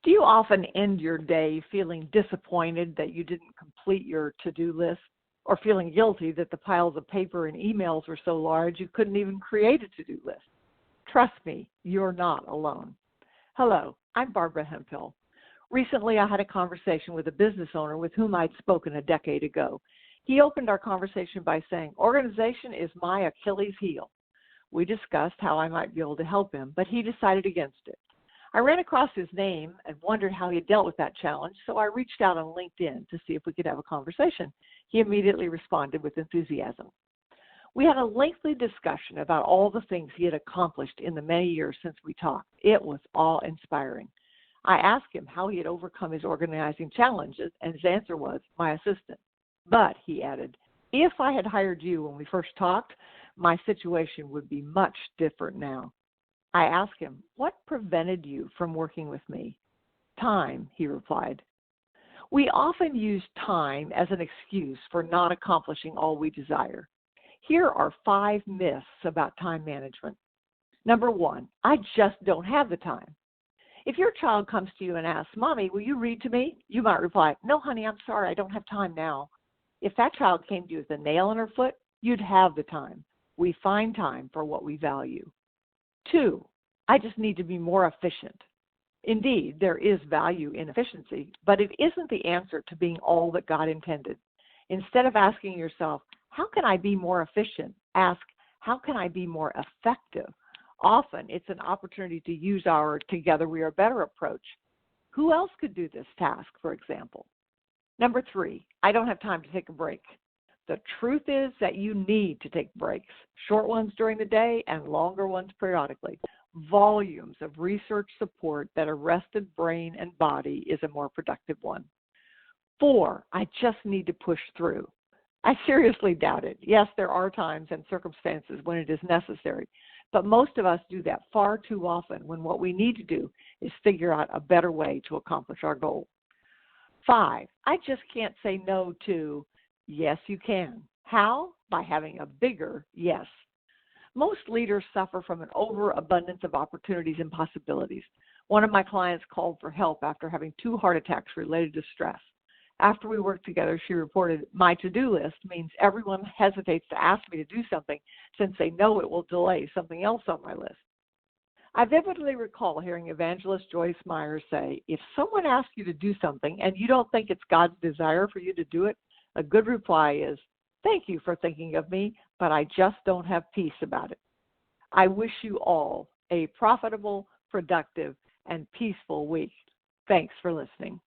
Do you often end your day feeling disappointed that you didn't complete your to-do list, or feeling guilty that the piles of paper and emails were so large you couldn't even create a to-do list? Trust me, you're not alone. Hello, I'm Barbara Hemphill. Recently, I had a conversation with a business owner with whom I'd spoken a decade ago. He opened our conversation by saying, "Organization is my Achilles heel." We discussed how I might be able to help him, but he decided against it. I ran across his name and wondered how he dealt with that challenge, so I reached out on LinkedIn to see if we could have a conversation. He immediately responded with enthusiasm. We had a lengthy discussion about all the things he had accomplished in the many years since we talked. It was awe-inspiring. I asked him how he had overcome his organizing challenges, and his answer was, "My assistant." But, he added, "If I had hired you when we first talked, my situation would be much different now." I asked him, "What prevented you from working with me?" "Time," he replied. We often use time as an excuse for not accomplishing all we desire. Here are 5 myths about time management. Number 1, I just don't have the time. If your child comes to you and asks, "Mommy, will you read to me?" you might reply, "No, honey, I'm sorry, I don't have time now." If that child came to you with a nail in her foot, you'd have the time. We find time for what we value. 2, I just need to be more efficient. Indeed, there is value in efficiency, but it isn't the answer to being all that God intended. Instead of asking yourself, "How can I be more efficient?" ask, "How can I be more effective?" Often, it's an opportunity to use our "together we are better" approach. Who else could do this task, for example? Number 3, I don't have time to take a break. The truth is that you need to take breaks, short ones during the day and longer ones periodically. Volumes of research support that a rested brain and body is a more productive one. 4, I just need to push through. I seriously doubt it. Yes, there are times and circumstances when it is necessary, but most of us do that far too often when what we need to do is figure out a better way to accomplish our goal. 5, I just can't say no to. Yes, you can. How? By having a bigger yes. Most leaders suffer from an overabundance of opportunities and possibilities. One of my clients called for help after having 2 heart attacks related to stress. After we worked together, she reported, "My to-do list means everyone hesitates to ask me to do something since they know it will delay something else on my list." I vividly recall hearing evangelist Joyce Meyer say, "If someone asks you to do something and you don't think it's God's desire for you to do it, a good reply is, 'Thank you for thinking of me, but I just don't have peace about it.'" I wish you all a profitable, productive, and peaceful week. Thanks for listening.